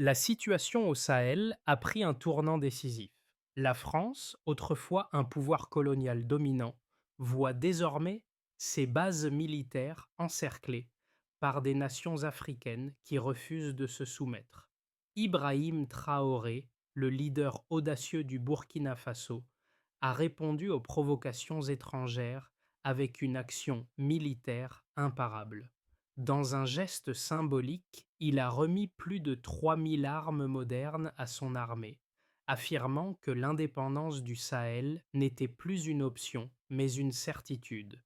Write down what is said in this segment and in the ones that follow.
La situation au Sahel a pris un tournant décisif. La France, autrefois un pouvoir colonial dominant, voit désormais ses bases militaires encerclées par des nations africaines qui refusent de se soumettre. Ibrahim Traoré, le leader audacieux du Burkina Faso, a répondu aux provocations étrangères avec une action militaire imparable. Dans un geste symbolique, il a remis plus de 3000 armes modernes à son armée, affirmant que l'indépendance du Sahel n'était plus une option, mais une certitude.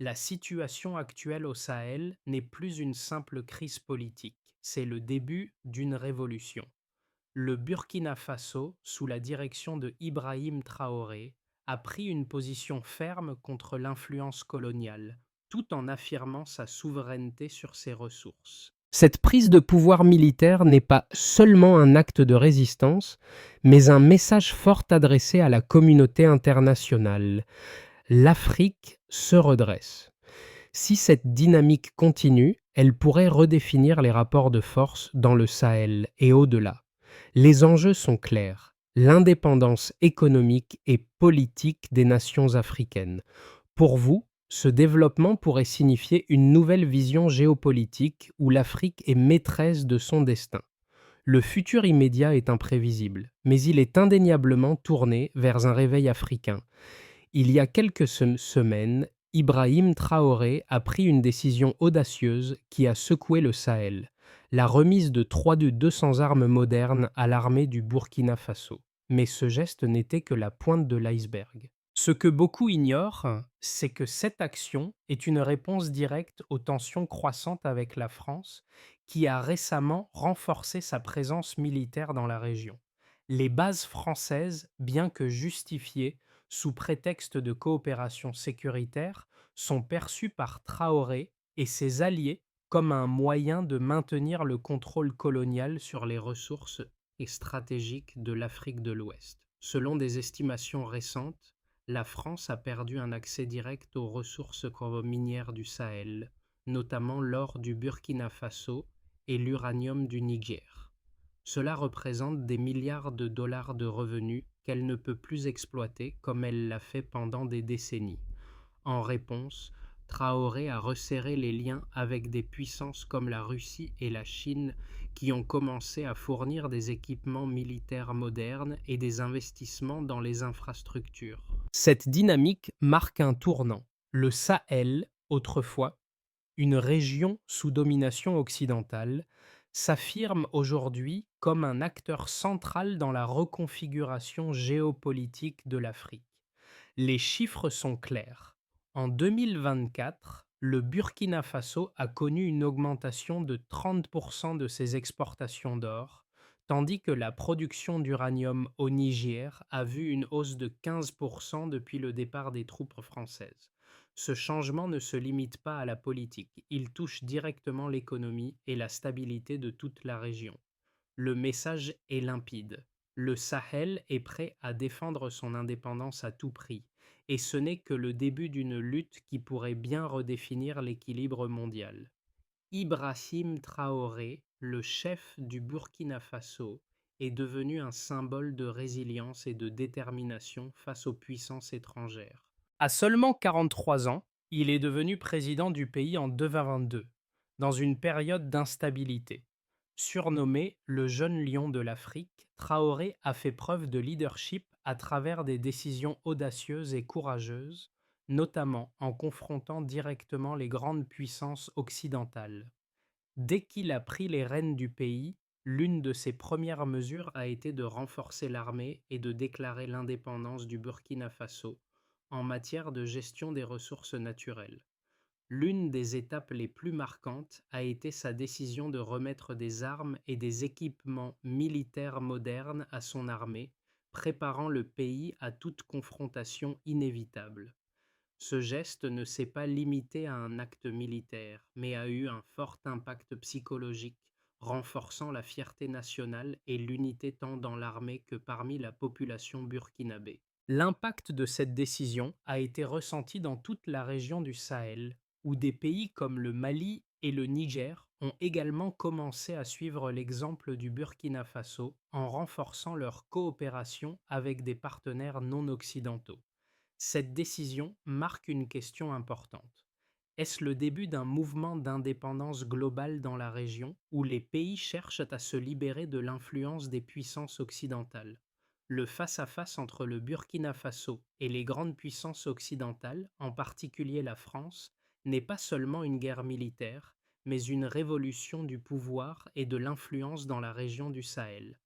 La situation actuelle au Sahel n'est plus une simple crise politique, c'est le début d'une révolution. Le Burkina Faso, sous la direction de Ibrahim Traoré, a pris une position ferme contre l'influence coloniale, tout en affirmant sa souveraineté sur ses ressources. Cette prise de pouvoir militaire n'est pas seulement un acte de résistance, mais un message fort adressé à la communauté internationale. L'Afrique se redresse. Si cette dynamique continue, elle pourrait redéfinir les rapports de force dans le Sahel et au-delà. Les enjeux sont clairs: l'indépendance économique et politique des nations africaines. Pour vous, ce développement pourrait signifier une nouvelle vision géopolitique où l'Afrique est maîtresse de son destin. Le futur immédiat est imprévisible, mais il est indéniablement tourné vers un réveil africain. Il y a quelques semaines, Ibrahim Traoré a pris une décision audacieuse qui a secoué le Sahel: la remise de 200 armes modernes à l'armée du Burkina Faso. Mais ce geste n'était que la pointe de l'iceberg. Ce que beaucoup ignorent, c'est que cette action est une réponse directe aux tensions croissantes avec la France, qui a récemment renforcé sa présence militaire dans la région. Les bases françaises, bien que justifiées sous prétexte de coopération sécuritaire, sont perçues par Traoré et ses alliés comme un moyen de maintenir le contrôle colonial sur les ressources et stratégiques de l'Afrique de l'Ouest. Selon des estimations récentes, la France a perdu un accès direct aux ressources minières du Sahel, notamment l'or du Burkina Faso et l'uranium du Niger. Cela représente des milliards de dollars de revenus qu'elle ne peut plus exploiter comme elle l'a fait pendant des décennies. En réponse, Traoré a resserré les liens avec des puissances comme la Russie et la Chine qui ont commencé à fournir des équipements militaires modernes et des investissements dans les infrastructures. Cette dynamique marque un tournant. Le Sahel, autrefois une région sous domination occidentale, s'affirme aujourd'hui comme un acteur central dans la reconfiguration géopolitique de l'Afrique. Les chiffres sont clairs. En 2024, le Burkina Faso a connu une augmentation de 30% de ses exportations d'or, tandis que la production d'uranium au Niger a vu une hausse de 15% depuis le départ des troupes françaises. Ce changement ne se limite pas à la politique, il touche directement l'économie et la stabilité de toute la région. Le message est limpide: le Sahel est prêt à défendre son indépendance à tout prix, et ce n'est que le début d'une lutte qui pourrait bien redéfinir l'équilibre mondial. Ibrahim Traoré, le chef du Burkina Faso, est devenu un symbole de résilience et de détermination face aux puissances étrangères. À seulement 43 ans, il est devenu président du pays en 2022, dans une période d'instabilité. Surnommé le jeune lion de l'Afrique, Traoré a fait preuve de leadership à travers des décisions audacieuses et courageuses, notamment en confrontant directement les grandes puissances occidentales. Dès qu'il a pris les rênes du pays, l'une de ses premières mesures a été de renforcer l'armée et de déclarer l'indépendance du Burkina Faso en matière de gestion des ressources naturelles. L'une des étapes les plus marquantes a été sa décision de remettre des armes et des équipements militaires modernes à son armée, préparant le pays à toute confrontation inévitable. Ce geste ne s'est pas limité à un acte militaire, mais a eu un fort impact psychologique, renforçant la fierté nationale et l'unité tant dans l'armée que parmi la population burkinabé. L'impact de cette décision a été ressenti dans toute la région du Sahel, où des pays comme le Mali et le Niger ont également commencé à suivre l'exemple du Burkina Faso en renforçant leur coopération avec des partenaires non occidentaux. Cette décision marque une question importante. Est-ce le début d'un mouvement d'indépendance globale dans la région où les pays cherchent à se libérer de l'influence des puissances occidentales? Le face-à-face entre le Burkina Faso et les grandes puissances occidentales, en particulier la France, n'est pas seulement une guerre militaire, mais une révolution du pouvoir et de l'influence dans la région du Sahel.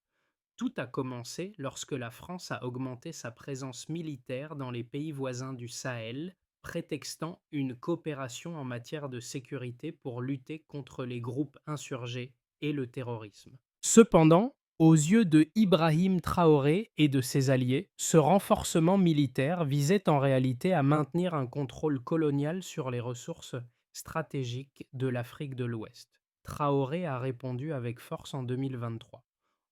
Tout a commencé lorsque la France a augmenté sa présence militaire dans les pays voisins du Sahel, prétextant une coopération en matière de sécurité pour lutter contre les groupes insurgés et le terrorisme. Cependant, aux yeux de Ibrahim Traoré et de ses alliés, ce renforcement militaire visait en réalité à maintenir un contrôle colonial sur les ressources stratégiques de l'Afrique de l'Ouest. Traoré a répondu avec force en 2023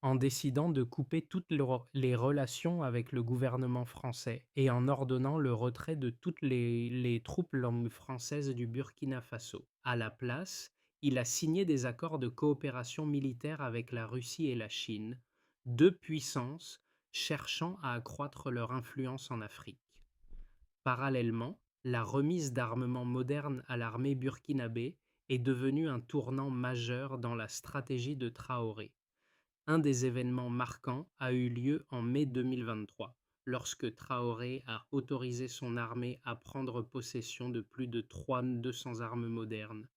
en décidant de couper toutes les relations avec le gouvernement français et en ordonnant le retrait de toutes les troupes langues françaises du Burkina Faso. À la place, il a signé des accords de coopération militaire avec la Russie et la Chine, deux puissances cherchant à accroître leur influence en Afrique. Parallèlement, la remise d'armements modernes à l'armée burkinabé est devenue un tournant majeur dans la stratégie de Traoré. Un des événements marquants a eu lieu en mai 2023, lorsque Traoré a autorisé son armée à prendre possession de plus de 200 armes modernes,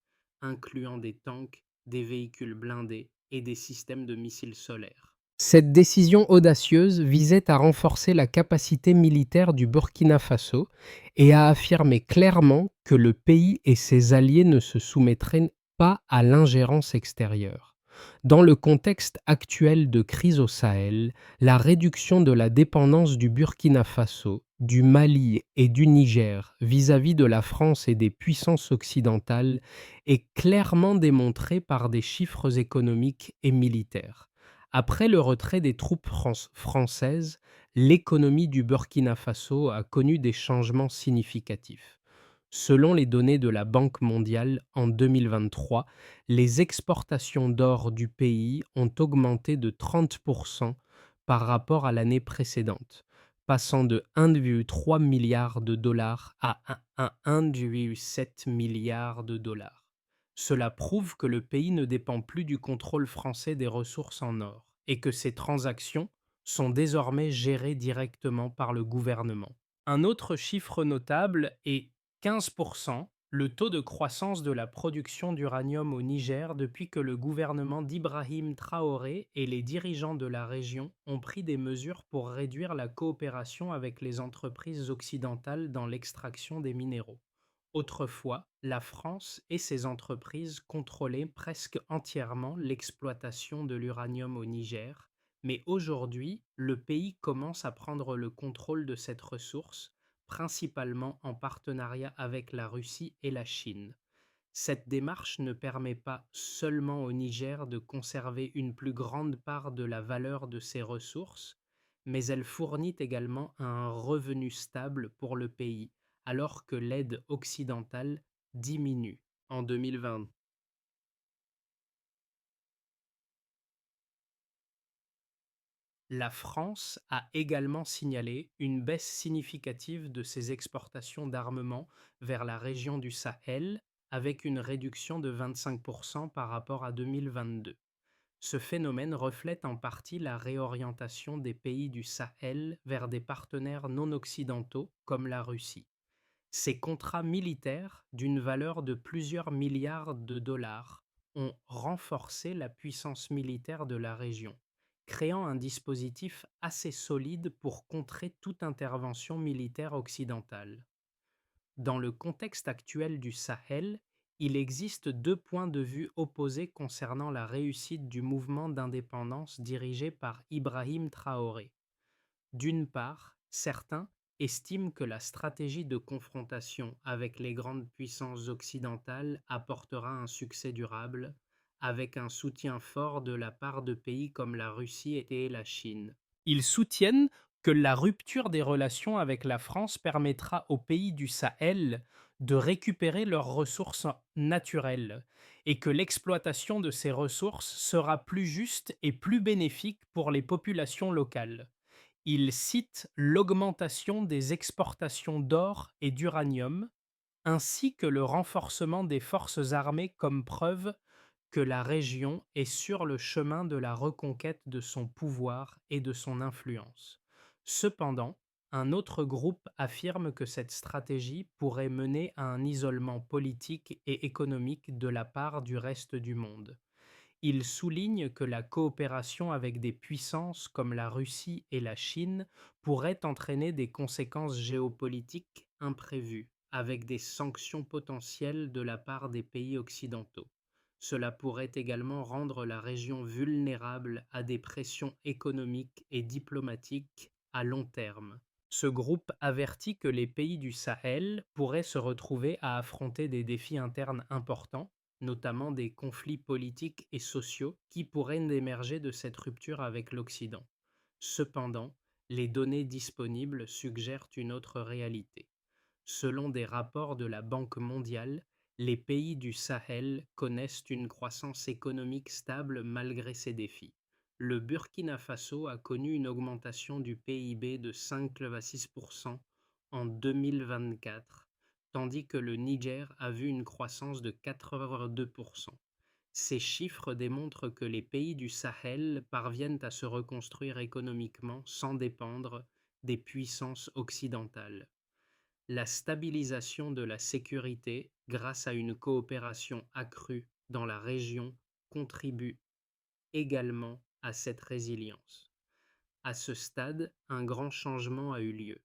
incluant des tanks, des véhicules blindés et des systèmes de missiles solaires. Cette décision audacieuse visait à renforcer la capacité militaire du Burkina Faso et à affirmer clairement que le pays et ses alliés ne se soumettraient pas à l'ingérence extérieure. Dans le contexte actuel de crise au Sahel, la réduction de la dépendance du Burkina Faso, du Mali et du Niger vis-à-vis de la France et des puissances occidentales est clairement démontrée par des chiffres économiques et militaires. Après le retrait des troupes françaises, l'économie du Burkina Faso a connu des changements significatifs. Selon les données de la Banque mondiale, en 2023, les exportations d'or du pays ont augmenté de 30% par rapport à l'année précédente, passant de 1,3 milliard de dollars à 1,7 milliard de dollars. Cela prouve que le pays ne dépend plus du contrôle français des ressources en or et que ces transactions sont désormais gérées directement par le gouvernement. Un autre chiffre notable est 15%, le taux de croissance de la production d'uranium au Niger depuis que le gouvernement d'Ibrahim Traoré et les dirigeants de la région ont pris des mesures pour réduire la coopération avec les entreprises occidentales dans l'extraction des minéraux. Autrefois, la France et ses entreprises contrôlaient presque entièrement l'exploitation de l'uranium au Niger, mais aujourd'hui, le pays commence à prendre le contrôle de cette ressource, principalement en partenariat avec la Russie et la Chine. Cette démarche ne permet pas seulement au Niger de conserver une plus grande part de la valeur de ses ressources, mais elle fournit également un revenu stable pour le pays, alors que l'aide occidentale diminue en 2020. La France a également signalé une baisse significative de ses exportations d'armement vers la région du Sahel, avec une réduction de 25% par rapport à 2022. Ce phénomène reflète en partie la réorientation des pays du Sahel vers des partenaires non occidentaux comme la Russie. Ces contrats militaires, d'une valeur de plusieurs milliards de dollars, ont renforcé la puissance militaire de la région, créant un dispositif assez solide pour contrer toute intervention militaire occidentale. Dans le contexte actuel du Sahel, il existe deux points de vue opposés concernant la réussite du mouvement d'indépendance dirigé par Ibrahim Traoré. D'une part, certains estiment que la stratégie de confrontation avec les grandes puissances occidentales apportera un succès durable, avec un soutien fort de la part de pays comme la Russie et la Chine. Ils soutiennent que la rupture des relations avec la France permettra aux pays du Sahel de récupérer leurs ressources naturelles et que l'exploitation de ces ressources sera plus juste et plus bénéfique pour les populations locales. Il cite l'augmentation des exportations d'or et d'uranium, ainsi que le renforcement des forces armées comme preuve que la région est sur le chemin de la reconquête de son pouvoir et de son influence. Cependant, un autre groupe affirme que cette stratégie pourrait mener à un isolement politique et économique de la part du reste du monde. Il souligne que la coopération avec des puissances comme la Russie et la Chine pourrait entraîner des conséquences géopolitiques imprévues, avec des sanctions potentielles de la part des pays occidentaux. Cela pourrait également rendre la région vulnérable à des pressions économiques et diplomatiques à long terme. Ce groupe avertit que les pays du Sahel pourraient se retrouver à affronter des défis internes importants, notamment des conflits politiques et sociaux qui pourraient émerger de cette rupture avec l'Occident. Cependant, les données disponibles suggèrent une autre réalité. Selon des rapports de la Banque mondiale, les pays du Sahel connaissent une croissance économique stable malgré ces défis. Le Burkina Faso a connu une augmentation du PIB de 5,6% en 2024, tandis que le Niger a vu une croissance de 4,2%. Ces chiffres démontrent que les pays du Sahel parviennent à se reconstruire économiquement sans dépendre des puissances occidentales. La stabilisation de la sécurité grâce à une coopération accrue dans la région contribue également à cette résilience. À ce stade, un grand changement a eu lieu.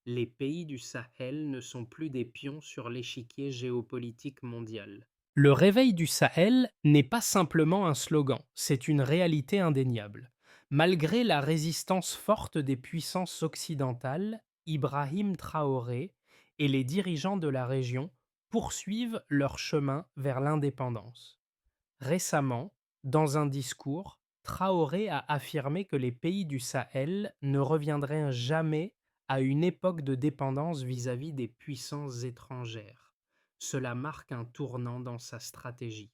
Les pays du Sahel ne sont plus des pions sur l'échiquier géopolitique mondial. Le réveil du Sahel n'est pas simplement un slogan, c'est une réalité indéniable. Malgré la résistance forte des puissances occidentales, Ibrahim Traoré et les dirigeants de la région poursuivent leur chemin vers l'indépendance. Récemment, dans un discours, Traoré a affirmé que les pays du Sahel ne reviendraient jamais à une époque de dépendance vis-à-vis des puissances étrangères. Cela marque un tournant dans sa stratégie.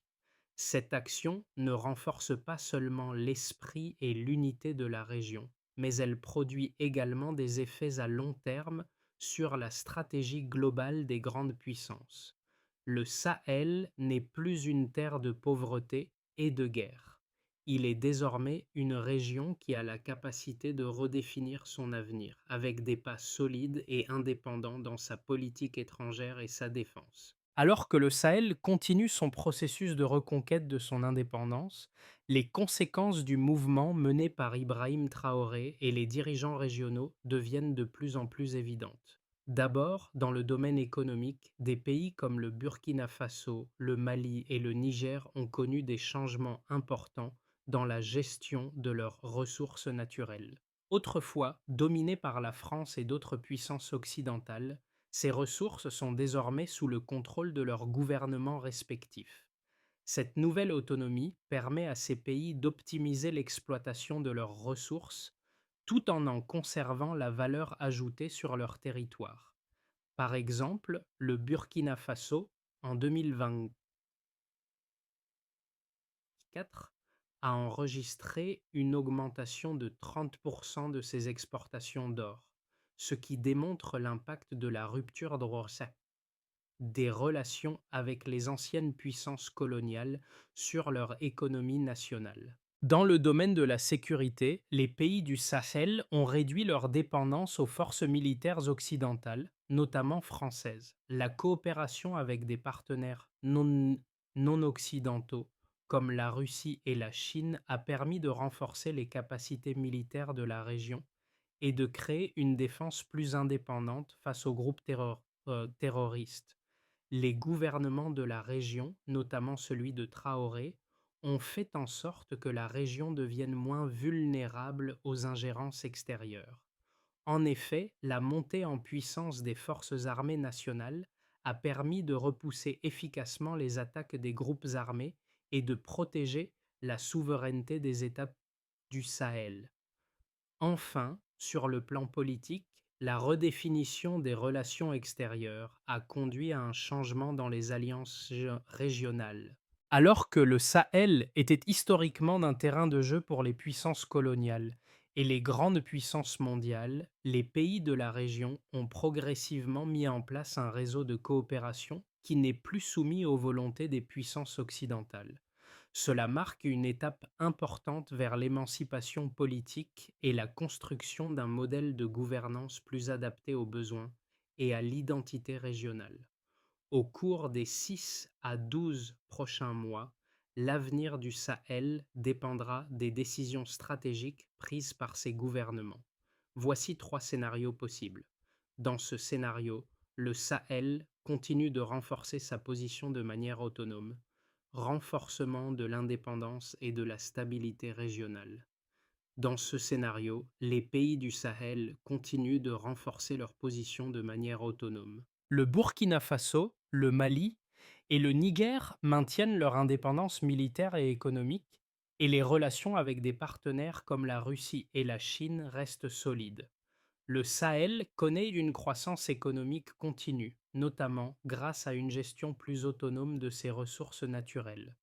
Cette action ne renforce pas seulement l'esprit et l'unité de la région, mais elle produit également des effets à long terme sur la stratégie globale des grandes puissances. Le Sahel n'est plus une terre de pauvreté et de guerre. Il est désormais une région qui a la capacité de redéfinir son avenir, avec des pas solides et indépendants dans sa politique étrangère et sa défense. Alors que le Sahel continue son processus de reconquête de son indépendance, les conséquences du mouvement mené par Ibrahim Traoré et les dirigeants régionaux deviennent de plus en plus évidentes. D'abord, dans le domaine économique, des pays comme le Burkina Faso, le Mali et le Niger ont connu des changements importants dans la gestion de leurs ressources naturelles. Autrefois dominées par la France et d'autres puissances occidentales, ces ressources sont désormais sous le contrôle de leurs gouvernements respectifs. Cette nouvelle autonomie permet à ces pays d'optimiser l'exploitation de leurs ressources tout en conservant la valeur ajoutée sur leur territoire. Par exemple, le Burkina Faso, en 2024, a enregistré une augmentation de 30% de ses exportations d'or, ce qui démontre l'impact de la rupture de Rorschach des relations avec les anciennes puissances coloniales sur leur économie nationale. Dans le domaine de la sécurité, les pays du Sahel ont réduit leur dépendance aux forces militaires occidentales, notamment françaises. La coopération avec des partenaires non occidentaux, comme la Russie et la Chine, a permis de renforcer les capacités militaires de la région et de créer une défense plus indépendante face aux groupes terroristes. Les gouvernements de la région, notamment celui de Traoré, ont fait en sorte que la région devienne moins vulnérable aux ingérences extérieures. En effet, la montée en puissance des forces armées nationales a permis de repousser efficacement les attaques des groupes armés et de protéger la souveraineté des États du Sahel. Enfin, sur le plan politique, La redéfinition des relations extérieures a conduit à un changement dans les alliances régionales. Alors que le Sahel était historiquement un terrain de jeu pour les puissances coloniales et les grandes puissances mondiales, les pays de la région ont progressivement mis en place un réseau de coopération qui n'est plus soumis aux volontés des puissances occidentales. Cela marque une étape importante vers l'émancipation politique et la construction d'un modèle de gouvernance plus adapté aux besoins et à l'identité régionale. Au cours des 6 à 12 prochains mois, l'avenir du Sahel dépendra des décisions stratégiques prises par ces gouvernements. Voici 3 scénarios possibles. Dans ce scénario, le Sahel continue de renforcer sa position de manière autonome. Renforcement de l'indépendance et de la stabilité régionale. Dans ce scénario, les pays du Sahel continuent de renforcer leur position de manière autonome. Le Burkina Faso, le Mali et le Niger maintiennent leur indépendance militaire et économique, et les relations avec des partenaires comme la Russie et la Chine restent solides. Le Sahel connaît une croissance économique continue, notamment grâce à une gestion plus autonome de ses ressources naturelles.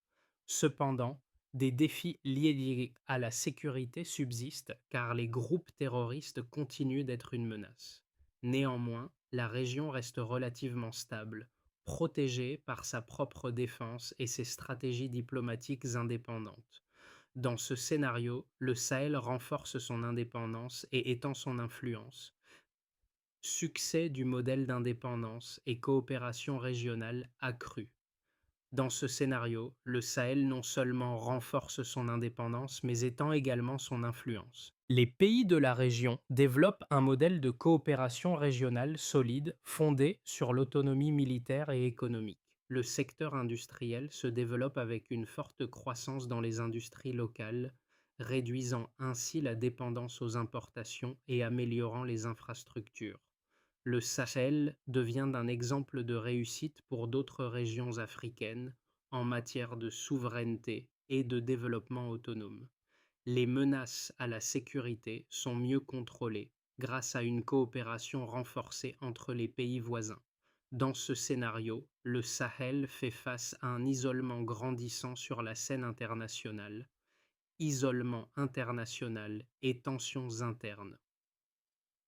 Cependant, des défis liés à la sécurité subsistent car les groupes terroristes continuent d'être une menace. Néanmoins, la région reste relativement stable, protégée par sa propre défense et ses stratégies diplomatiques indépendantes. Dans ce scénario, le Sahel renforce son indépendance et étend son influence. Succès du modèle d'indépendance et coopération régionale accrue. Dans ce scénario, le Sahel non seulement renforce son indépendance, mais étend également son influence. Les pays de la région développent un modèle de coopération régionale solide fondé sur l'autonomie militaire et économique. Le secteur industriel se développe avec une forte croissance dans les industries locales, réduisant ainsi la dépendance aux importations et améliorant les infrastructures. Le Sahel devient un exemple de réussite pour d'autres régions africaines en matière de souveraineté et de développement autonome. Les menaces à la sécurité sont mieux contrôlées grâce à une coopération renforcée entre les pays voisins. Dans ce scénario, le Sahel fait face à un isolement grandissant sur la scène internationale, isolement international et tensions internes.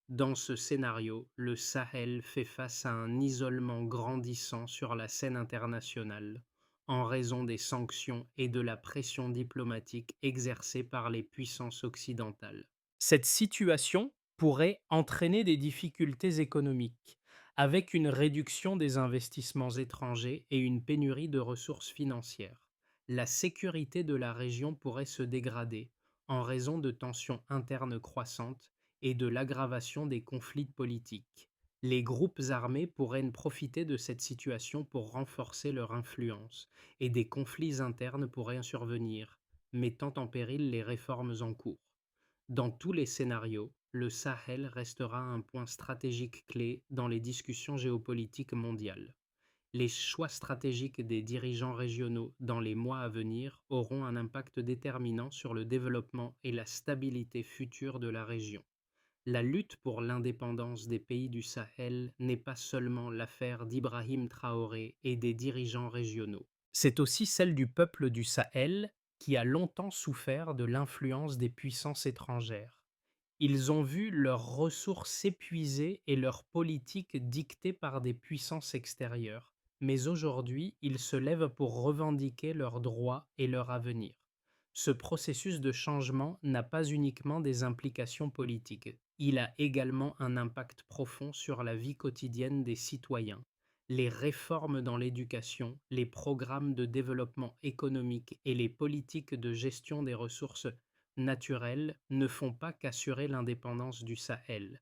Dans ce scénario, le Sahel fait face à un isolement grandissant sur la scène internationale en raison des sanctions et de la pression diplomatique exercée par les puissances occidentales. Cette situation pourrait entraîner des difficultés économiques, avec une réduction des investissements étrangers et une pénurie de ressources financières. La sécurité de la région pourrait se dégrader en raison de tensions internes croissantes et de l'aggravation des conflits politiques. Les groupes armés pourraient profiter de cette situation pour renforcer leur influence, et des conflits internes pourraient survenir, mettant en péril les réformes en cours. Dans tous les scénarios, le Sahel restera un point stratégique clé dans les discussions géopolitiques mondiales. Les choix stratégiques des dirigeants régionaux dans les mois à venir auront un impact déterminant sur le développement et la stabilité future de la région. La lutte pour l'indépendance des pays du Sahel n'est pas seulement l'affaire d'Ibrahim Traoré et des dirigeants régionaux. C'est aussi celle du peuple du Sahel qui a longtemps souffert de l'influence des puissances étrangères. Ils ont vu leurs ressources s'épuiser et leurs politiques dictées par des puissances extérieures. Mais aujourd'hui, ils se lèvent pour revendiquer leurs droits et leur avenir. Ce processus de changement n'a pas uniquement des implications politiques, il a également un impact profond sur la vie quotidienne des citoyens. Les réformes dans l'éducation, les programmes de développement économique et les politiques de gestion des ressources naturelles ne font pas qu'assurer l'indépendance du Sahel.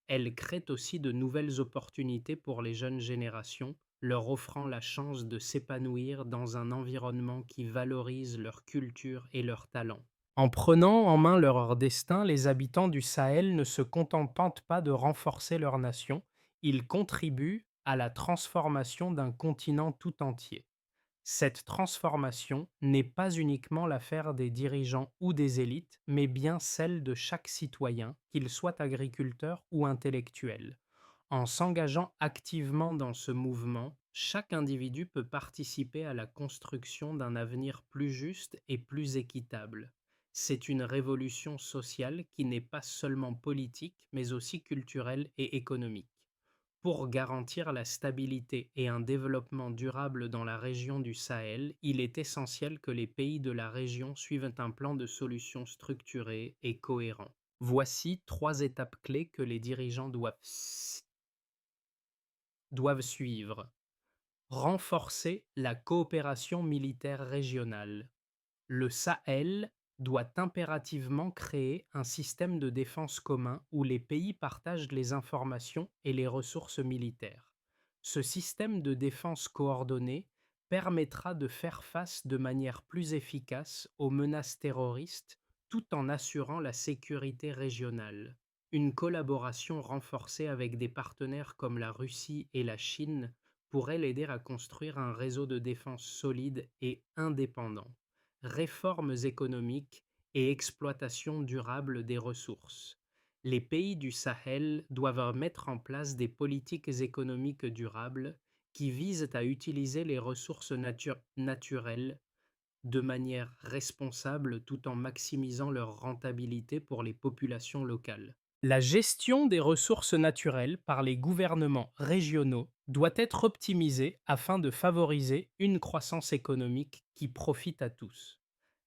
Elles créent aussi de nouvelles opportunités pour les jeunes générations, leur offrant la chance de s'épanouir dans un environnement qui valorise leur culture et leurs talents. En prenant en main leur destin, les habitants du Sahel ne se contentent pas de renforcer leur nation, ils contribuent à la transformation d'un continent tout entier. Cette transformation n'est pas uniquement l'affaire des dirigeants ou des élites, mais bien celle de chaque citoyen, qu'il soit agriculteur ou intellectuel. En s'engageant activement dans ce mouvement, chaque individu peut participer à la construction d'un avenir plus juste et plus équitable. C'est une révolution sociale qui n'est pas seulement politique, mais aussi culturelle et économique. Pour garantir la stabilité et un développement durable dans la région du Sahel, il est essentiel que les pays de la région suivent un plan de solution structuré et cohérent. Voici trois étapes clés que les dirigeants doivent suivre. Renforcer la coopération militaire régionale. Le Sahel doit impérativement créer un système de défense commun où les pays partagent les informations et les ressources militaires. Ce système de défense coordonnée permettra de faire face de manière plus efficace aux menaces terroristes tout en assurant la sécurité régionale. Une collaboration renforcée avec des partenaires comme la Russie et la Chine pourrait l'aider à construire un réseau de défense solide et indépendant. Réformes économiques et exploitation durable des ressources. Les pays du Sahel doivent mettre en place des politiques économiques durables qui visent à utiliser les ressources naturelles de manière responsable tout en maximisant leur rentabilité pour les populations locales. La gestion des ressources naturelles par les gouvernements régionaux doit être optimisée afin de favoriser une croissance économique qui profite à tous.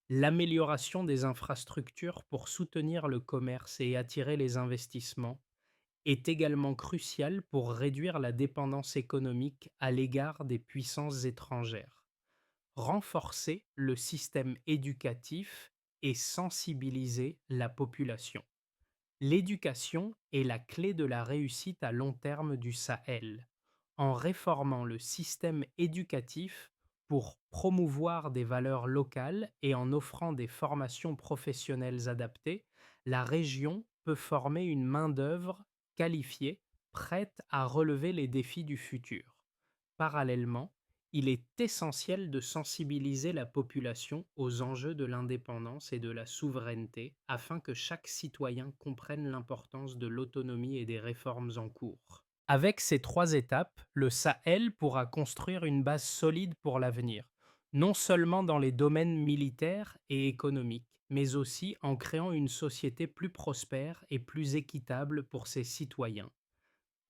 L'amélioration des infrastructures pour soutenir le commerce et attirer les investissements est également cruciale pour réduire la dépendance économique à l'égard des puissances étrangères. Renforcer le système éducatif et sensibiliser la population. L'éducation est la clé de la réussite à long terme du Sahel. En réformant le système éducatif pour promouvoir des valeurs locales et en offrant des formations professionnelles adaptées, la région peut former une main-d'œuvre qualifiée, prête à relever les défis du futur. Parallèlement, il est essentiel de sensibiliser la population aux enjeux de l'indépendance et de la souveraineté afin que chaque citoyen comprenne l'importance de l'autonomie et des réformes en cours. Avec ces trois étapes, le Sahel pourra construire une base solide pour l'avenir, non seulement dans les domaines militaires et économiques, mais aussi en créant une société plus prospère et plus équitable pour ses citoyens.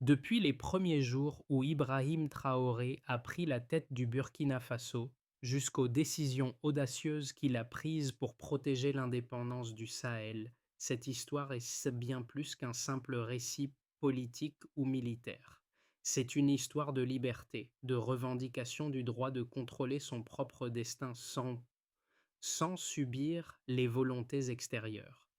Depuis les premiers jours où Ibrahim Traoré a pris la tête du Burkina Faso, jusqu'aux décisions audacieuses qu'il a prises pour protéger l'indépendance du Sahel, cette histoire est bien plus qu'un simple récit politique ou militaire. C'est une histoire de liberté, de revendication du droit de contrôler son propre destin sans subir les volontés extérieures.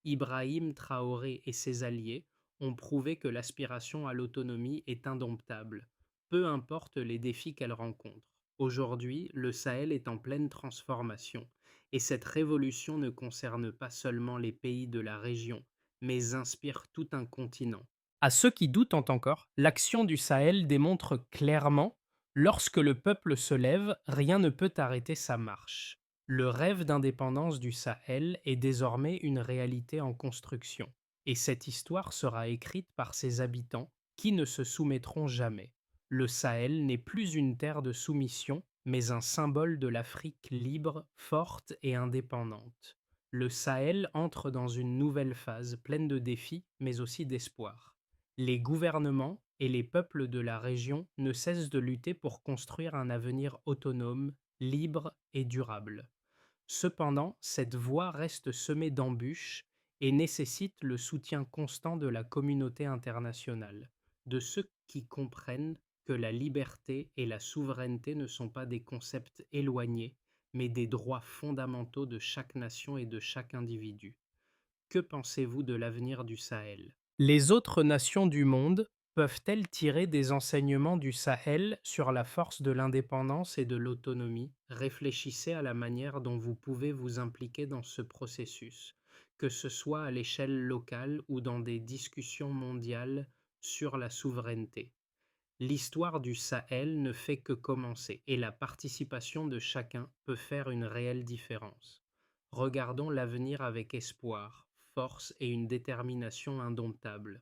Ibrahim Traoré et ses alliés ont prouvé que l'aspiration à l'autonomie est indomptable, peu importe les défis qu'elle rencontre. Aujourd'hui, le Sahel est en pleine transformation, et cette révolution ne concerne pas seulement les pays de la région, mais inspire tout un continent. À ceux qui doutent encore, l'action du Sahel démontre clairement, lorsque le peuple se lève, rien ne peut arrêter sa marche. Le rêve d'indépendance du Sahel est désormais une réalité en construction, et cette histoire sera écrite par ses habitants qui ne se soumettront jamais. Le Sahel n'est plus une terre de soumission, mais un symbole de l'Afrique libre, forte et indépendante. Le Sahel entre dans une nouvelle phase pleine de défis, mais aussi d'espoir. Les gouvernements et les peuples de la région ne cessent de lutter pour construire un avenir autonome, libre et durable. Cependant, cette voie reste semée d'embûches et nécessite le soutien constant de la communauté internationale, de ceux qui comprennent que la liberté et la souveraineté ne sont pas des concepts éloignés, mais des droits fondamentaux de chaque nation et de chaque individu. Que pensez-vous de l'avenir du Sahel? Les autres nations du monde peuvent-elles tirer des enseignements du Sahel sur la force de l'indépendance et de l'autonomie? Réfléchissez à la manière dont vous pouvez vous impliquer dans ce processus, que ce soit à l'échelle locale ou dans des discussions mondiales sur la souveraineté. L'histoire du Sahel ne fait que commencer et la participation de chacun peut faire une réelle différence. Regardons l'avenir avec espoir, force et une détermination indomptable.